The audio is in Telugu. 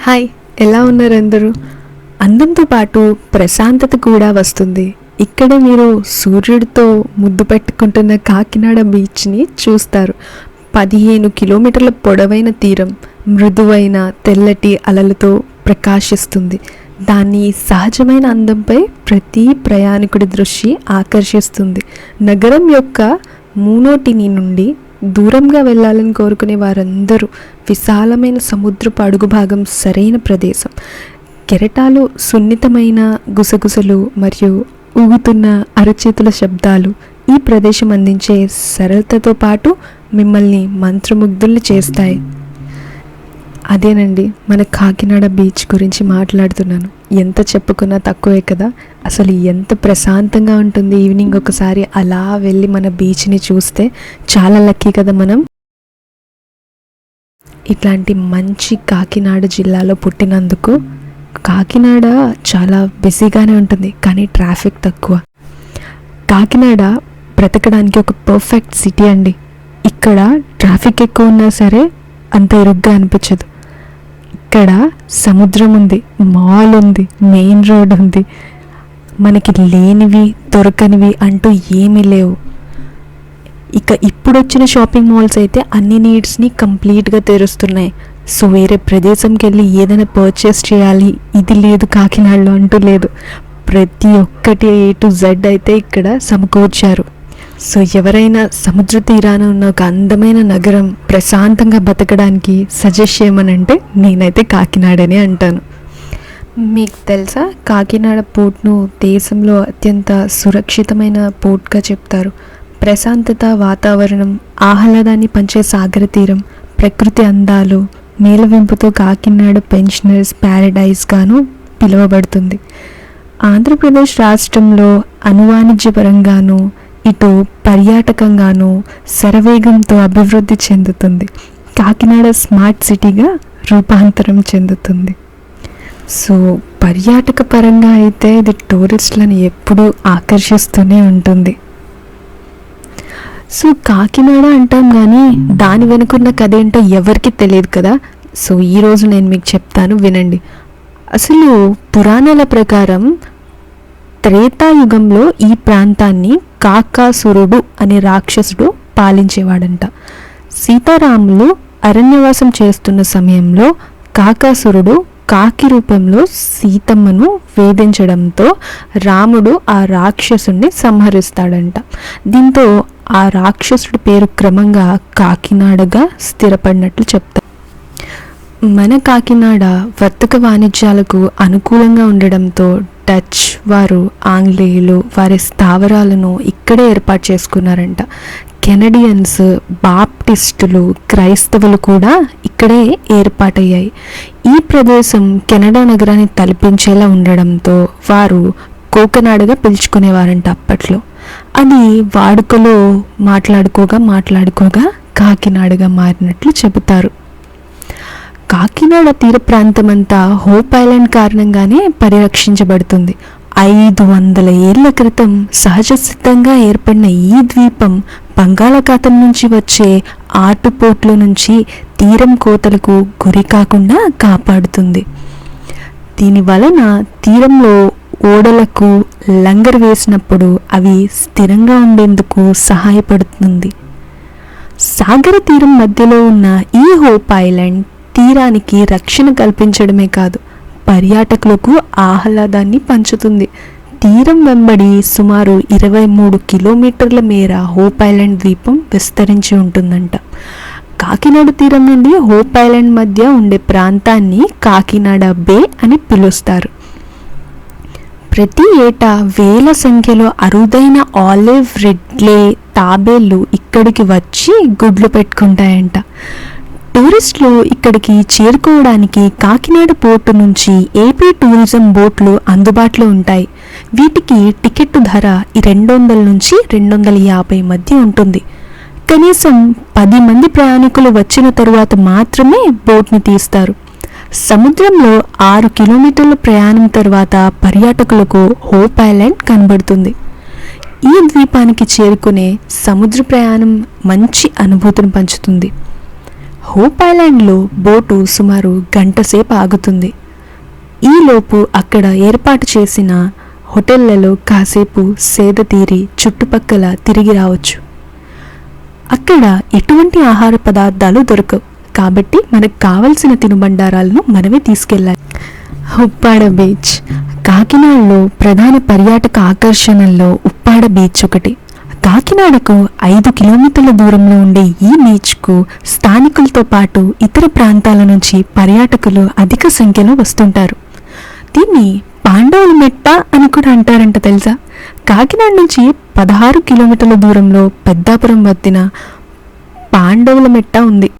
హాయ్, ఎలా ఉన్నారు అందరూ? అందంతో పాటు ప్రశాంతత కూడా వస్తుంది. ఇక్కడే మీరు సూర్యుడితో ముద్దు పెట్టుకుంటున్న కాకినాడ బీచ్ని చూస్తారు. 15 కిలోమీటర్ల పొడవైన తీరం మృదువైన తెల్లటి అలలతో ప్రకాశిస్తుంది. దాని సహజమైన అందంపై ప్రతి ప్రయాణికుడి దృష్టి ఆకర్షిస్తుంది. నగరం యొక్క మూనోటిని నుండి దూరంగా వెళ్ళాలని కోరుకునే వారందరూ విశాలమైన సముద్రపు అడుగు భాగం సరైన ప్రదేశం. కెరటాలు, సున్నితమైన గుసగుసలు మరియు ఊగుతున్న అరచేతుల శబ్దాలు ఈ ప్రదేశం అందించే సరళతతో పాటు మిమ్మల్ని మంత్రముగ్ధుల్ని చేస్తాయి. అదేనండి, మన కాకినాడ బీచ్ గురించి మాట్లాడుతున్నాను. ఎంత చెప్పుకున్నా తక్కువే కదా. అసలు ఎంత ప్రశాంతంగా ఉంటుంది. ఈవినింగ్ ఒకసారి అలా వెళ్ళి మన బీచ్ని చూస్తే చాలా లక్కీ కదా మనం. ఇట్లాంటి మంచి కాకినాడ జిల్లాలో పుట్టినందుకు. కాకినాడ చాలా బిజీగానే ఉంటుంది, కానీ ట్రాఫిక్ తక్కువ. కాకినాడ బ్రతకడానికి ఒక పర్ఫెక్ట్ సిటీ అండి. ఇక్కడ ట్రాఫిక్ ఎక్కువ ఉన్నా సరే అంత ఇరుగ్గా అనిపించదు. ఇక్కడ సముద్రం ఉంది, మాల్ ఉంది, మెయిన్ రోడ్ ఉంది. మనకి లేనివి దొరకనివి అంటూ ఏమీ లేవు. ఇక ఇప్పుడు వచ్చిన షాపింగ్ మాల్స్ అయితే అన్ని నీడ్స్ని కంప్లీట్గా తెరుస్తున్నాయి. సో వేరే ప్రదేశంకి వెళ్ళి ఏదైనా పర్చేస్ చేయాలి, ఇది లేదు కాకినాడలో అంటూ లేదు. ప్రతి ఒక్కటి A to Z అయితే ఇక్కడ సమకూర్చారు. సో ఎవరైనా సముద్ర తీరాన ఉన్న ఒక అందమైన నగరం ప్రశాంతంగా బతకడానికి సజెస్ట్ చేయమనంటే నేనైతే కాకినాడనే అంటాను. మీకు తెలుసా, కాకినాడ పోర్ట్ను దేశంలో అత్యంత సురక్షితమైన పోర్ట్గా చెప్తారు. ప్రశాంతత, వాతావరణం, ఆహ్లాదాన్ని పంచే సాగర తీరం, ప్రకృతి అందాలు మేళవింపుతో కాకినాడ పెన్షనర్స్ ప్యారడైజ్గాను పిలువబడుతుంది. ఆంధ్రప్రదేశ్ రాష్ట్రంలో అణువాణిజ్యపరంగాను ఇటు పర్యాటకంగాను శరవేగంతో అభివృద్ధి చెందుతుంది. కాకినాడ స్మార్ట్ సిటీగా రూపాంతరం చెందుతుంది. సో పర్యాటక పరంగా అయితే ఇది టూరిస్టులను ఎప్పుడూ ఆకర్షిస్తూనే ఉంటుంది. సో కాకినాడ అంటాం కానీ దాని వెనుకున్న కథ ఏంటో ఎవరికి తెలియదు కదా. సో ఈరోజు నేను మీకు చెప్తాను, వినండి. అసలు పురాణాల ప్రకారం త్రేతాయుగంలో ఈ ప్రాంతాన్ని కాకాసురుడు అనే రాక్షసుడు పాలించేవాడంట. సీతారాములు అరణ్యవాసం చేస్తున్న సమయంలో కాకాసురుడు కాకి రూపంలో సీతమ్మను వేధించడంతో రాముడు ఆ రాక్షసుడిని సంహరిస్తాడంట. దీంతో ఆ రాక్షసుడి పేరు క్రమంగా కాకినాడగా స్థిరపడినట్లు చెప్తారు. మన కాకినాడ వర్తక వాణిజ్యాలకు అనుకూలంగా ఉండడంతో డచ్ వారు, ఆంగ్లేయులు వారి స్థావరాలను ఇక్కడే ఏర్పాటు చేసుకున్నారంట. కెనడియన్స్, బాప్టిస్టులు, క్రైస్తవులు కూడా ఇక్కడే ఏర్పాటయ్యాయి. ఈ ప్రదేశం కెనడా నగరాన్ని తలపించేలా ఉండడంతో వారు కోకనాడగా పిలుచుకునేవారంట అప్పట్లో. అది వాడుకలో మాట్లాడుకోగా కాకినాడగా మారినట్లు చెబుతారు. కాకినాడ తీర ప్రాంతమంతా హోప్ ఐలాండ్ కారణంగానే పరిరక్షించబడుతుంది. 500 ఏళ్ల క్రితం సహజ సిద్ధంగా ఏర్పడిన ఈ ద్వీపం బంగాళాఖాతం నుంచి వచ్చే ఆటుపోట్ల నుంచి తీరం కోతలకు గురి కాకుండా కాపాడుతుంది. దీని వలన తీరంలో ఓడలకు లంగర్ వేసినప్పుడు అవి స్థిరంగా ఉండేందుకు సహాయపడుతుంది. సాగర తీరం మధ్యలో ఉన్న ఈ హోప్ ఐలాండ్ తీరానికి రక్షణ కల్పించడమే కాదు, పర్యాటకులకు ఆహ్లాదాన్ని పంచుతుంది. తీరం వెంబడి సుమారు 23 కిలోమీటర్ల మేర హోప్ ఐలాండ్ ద్వీపం విస్తరించి ఉంటుందంట. కాకినాడ తీరం నుండి హోప్ ఐలాండ్ మధ్య ఉండే ప్రాంతాన్ని కాకినాడ బే అని పిలుస్తారు. ప్రతి ఏటా వేల సంఖ్యలో అరుదైన ఆలివ్ రెడ్లే తాబేళ్లు ఇక్కడికి వచ్చి గుడ్లు పెట్టుకుంటాయంట. టూరిస్టులు ఇక్కడికి చేరుకోవడానికి కాకినాడ పోర్టు నుంచి ఏపీ టూరిజం బోట్లు అందుబాటులో ఉంటాయి. వీటికి టికెట్ ధర 200 నుంచి 250 మధ్య ఉంటుంది. కనీసం 10 మంది ప్రయాణికులు వచ్చిన తరువాత మాత్రమే బోట్ని తీస్తారు. సముద్రంలో 6 కిలోమీటర్ల ప్రయాణం తర్వాత పర్యాటకులకు హోప్ ఐలాండ్ కనబడుతుంది. ఈ ద్వీపానికి చేరుకునే సముద్ర ప్రయాణం మంచి అనుభూతిని పంచుతుంది. హోప్ ఐలాండ్లో బోటు సుమారు గంట సేపు ఆగుతుంది. ఈలోపు అక్కడ ఏర్పాటు చేసిన హోటళ్లలో కాసేపు సేద తీరి చుట్టుపక్కల తిరిగి రావచ్చు. అక్కడ ఎటువంటి ఆహార పదార్థాలు దొరకవు కాబట్టి మనకు కావలసిన తినుబండారాలను మనమే తీసుకెళ్ళాలి. ఉప్పాడ బీచ్ కాకినాడలో ప్రధాన పర్యాటక ఆకర్షణల్లో ఉప్పాడ బీచ్ ఒకటి. కాకినాడకు 5 కిలోమీటర్ల దూరంలో ఉండే ఈ బీచ్కు స్థానికులతో పాటు ఇతర ప్రాంతాల నుంచి పర్యాటకులు అధిక సంఖ్యలో వస్తుంటారు. దీన్ని పాండవుల మెట్ట అని కూడా అంటారంట తెలుసా. కాకినాడ నుంచి 16 కిలోమీటర్ల దూరంలో పెద్దాపురం వద్దిన పాండవుల మెట్ట ఉంది.